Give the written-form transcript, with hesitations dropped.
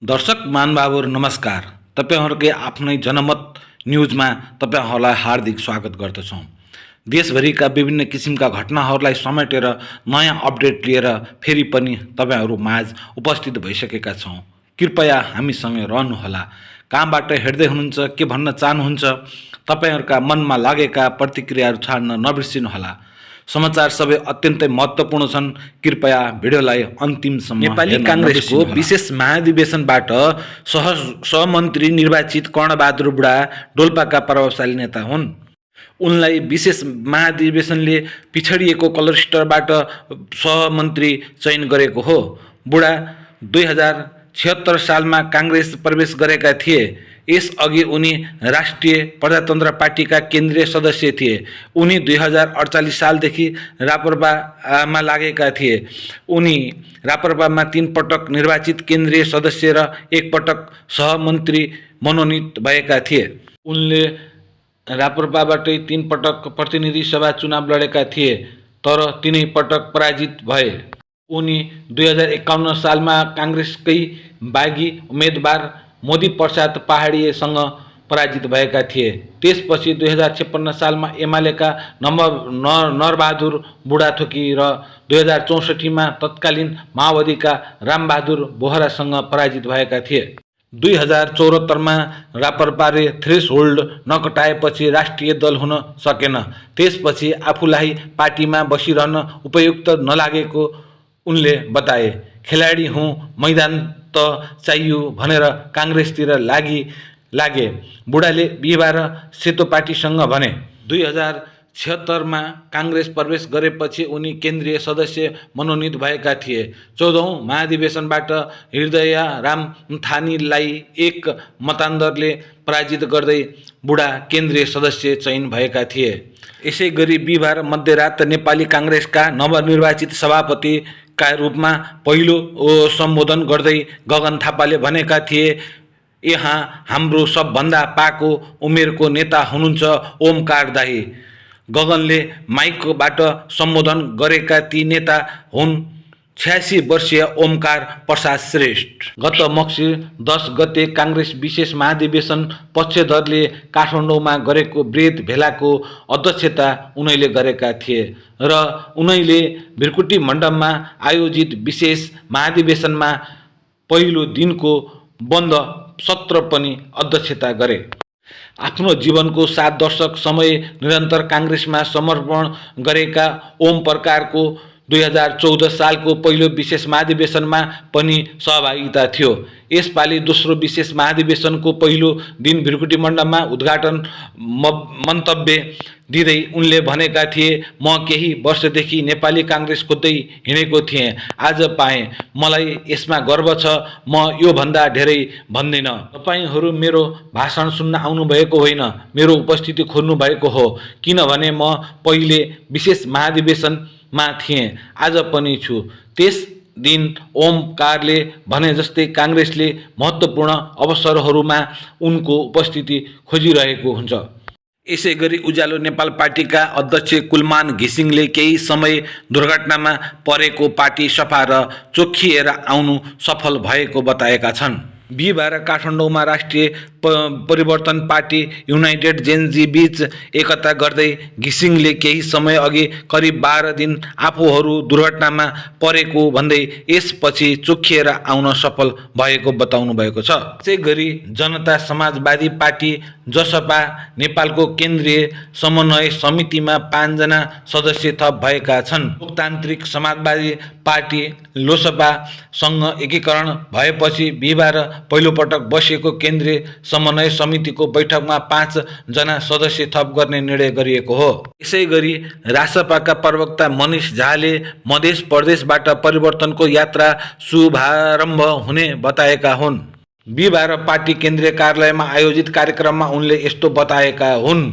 दर्शक महानुभावहरू नमस्कार। तपाईहरुकै आफ्नै जनमत न्यूजमा तपाईहरुलाई हार्दिक स्वागत गर्दछौं। देशभरिका विभिन्न किसिमका घटनाहरूलाई समेटेर नयाँ अपडेट लिएर फेरि पनि तपाईहरु माझ उपस्थित भइसकेका छौं। कृपया हामीसँग रहनुहोला। कहाँबाट हेर्दै हुनुहुन्छ, के भन्न चाहनुहुन्छ, तपाईहरुका मनमा लागेका प्रतिक्रियाहरू छाड्न नबिर्सिनुहोला। समाचार सबै अत्यन्तै महत्त्वपूर्ण छन्। कृपया भिडियोलाई अन्तिमसम्म नेपाली कांग्रेसको विशेष महाधिवेशनबाट सहमन्त्री निर्वाचित कर्णबहादुर बुढा डोल्पाका प्रभावशाली नेता हुन्। उनलाई विशेष महाधिवेशनले पिछडिएको क्लस्टरबाट सहमन्त्री चयन गरेको हो। बुढा 2076 सालमा कांग्रेस प्रवेश गरेका थिए। यसअघि उनी राष्ट्रिय प्रजातन्त्र पार्टीका केन्द्रीय सदस्य थिए। उनी 2048 सालदेखि राप्रपामा लागेका थिए। उनी राप्रपामा 3 पटक निर्वाचित केन्द्रीय सदस्य र 1 पटक सहमन्त्री मनोनित भएका थिए। उनले राप्रपाबाटै 3 पटक प्रतिनिधि सभा चुनाव लडेका थिए, तर तिनै पटक पराजित भए। उनी 2051 सालमा कांग्रेसकै बागी उम्मेदवार मोदी प्रसाद पहाडिएसँग पराजित भएका थिए। त्यसपछि 2056 सालमा एमालेका नरबहादुर बुढाथोकी र 2064 मा तत्कालीन माओवादीका रामबहादुर बोहरासँग पराजित भएका थिए। 2074 मा राप्रपाले थ्रेसहोल्ड नकटाएपछि राष्ट्रिय दल हुन सकेन। त्यसपछि आफूलाई पार्टीमा बसिरहन उपयुक्त नलागेको उनले बताए। खेलाडी हुँ, मैदान त चाहियो भनेर कांग्रेसतिर लागे। बुढाले बिहिबार सेतो पार्टीसँग भने। 2076 मा कांग्रेस प्रवेश गरेपछि उनी केन्द्रीय सदस्य मनोनित भएका थिए। 14औं महाधिवेशनबाट हृदयराम थानीलाई 1 मतान्तरले पराजित गर्दै बुढा केन्द्रीय सदस्य चयन भएका थिए। यसैगरी बिहिबार मध्यरात नेपाली कांग्रेसका नवनिर्वाचित सभापति का रूपमा पहिलो सम्बोधन गर्दै गगन थापाले भनेका थिए, यहाँ हाम्रो सबभन्दा पाको उमेरको नेता हुनुहुन्छ ओमकार दाई। गगनले माइकबाट सम्बोधन गरेका ती नेता हुन् 86 वर्षीय ओमकार प्रसाद श्रेष्ठ। गत मक्सिर 10 गते कांग्रेस विशेष महाधिवेशन पक्षधरले काठमाडौँमा गरेको वृहत भेलाको अध्यक्षता उनैले गरेका थिए र उनैले भिरकुटी मण्डपमा आयोजित विशेष महाधिवेशनमा पहिलो दिनको बन्द सत्र पनि अध्यक्षता गरे। आफ्नो जीवनको 7 दशक समय निरन्तर कांग्रेसमा समर्पण गरेका ओम प्रकारको 2014 सालको पहिलो विशेष महाधिवेशनमा पनि सहभागिता थियो। यसपालि दोस्रो विशेष महाधिवेशनको पहिलो दिन भिरकुटी मण्डपमा उद्घाटन मन्तव्य दिँदै उनले भनेका थिए, म केही वर्षदेखि नेपाली कांग्रेस खोज्दै हिँडेको थिएँ। आज पाएँ। मलाई यसमा गर्व छ। म यो भन्दा धेरै भन्दिन। तपाईहरु मेरो भाषण सुन्न आउनु भएको होइन, मेरो उपस्थिति खोज्नु भएको हो, किनभने म पहिले विशेष महाधिवेशनमा थिएँ, आज पनि छु। त्यस दिन ओमकारले भने जस्तै कांग्रेसले महत्त्वपूर्ण अवसरहरूमा उनको उपस्थिति खोजिरहेको हुन्छ। यसैगरी उज्यालो नेपाल पार्टीका अध्यक्ष कुलमान घिसिङले केही समय दुर्घटनामा परेको पार्टी सफा र चोखिएर आउनु सफल भएको बताएका छन्। बिहिबार काठमाडौँमा राष्ट्रिय परिवर्तन पार्टी युनाइटेड जेनजी बीच एकता गर्दै घिसिङले केही समय अघि करिब 12 दिन आफूहरू दुर्घटनामा परेको भन्दै यसपछि चोखिएर आउन सफल भएको बताउनु भएको छ। त्यसैगरी जनता समाजवादी पार्टी जसपा नेपालको केन्द्रीय समन्वय समितिमा 5 जना सदस्य थप भएका छन्। लोकतान्त्रिक समाजवादी पार्टी लोसपासँग एकीकरण भएपछि बिहिबार पहिलोपटक बसेको केन्द्रीय समन्वय समितिको बैठकमा 5 जना सदस्य थप गर्ने निर्णय गरिएको हो। यसैगरी रासपाका प्रवक्ता मनिष झाले मध्य प्रदेशबाट परिवर्तनको यात्रा शुभारम्भ हुने बताएका हुन्। बिहिबार पार्टी केन्द्रीय कार्यालयमा आयोजित कार्यक्रममा उनले यस्तो बताएका हुन्।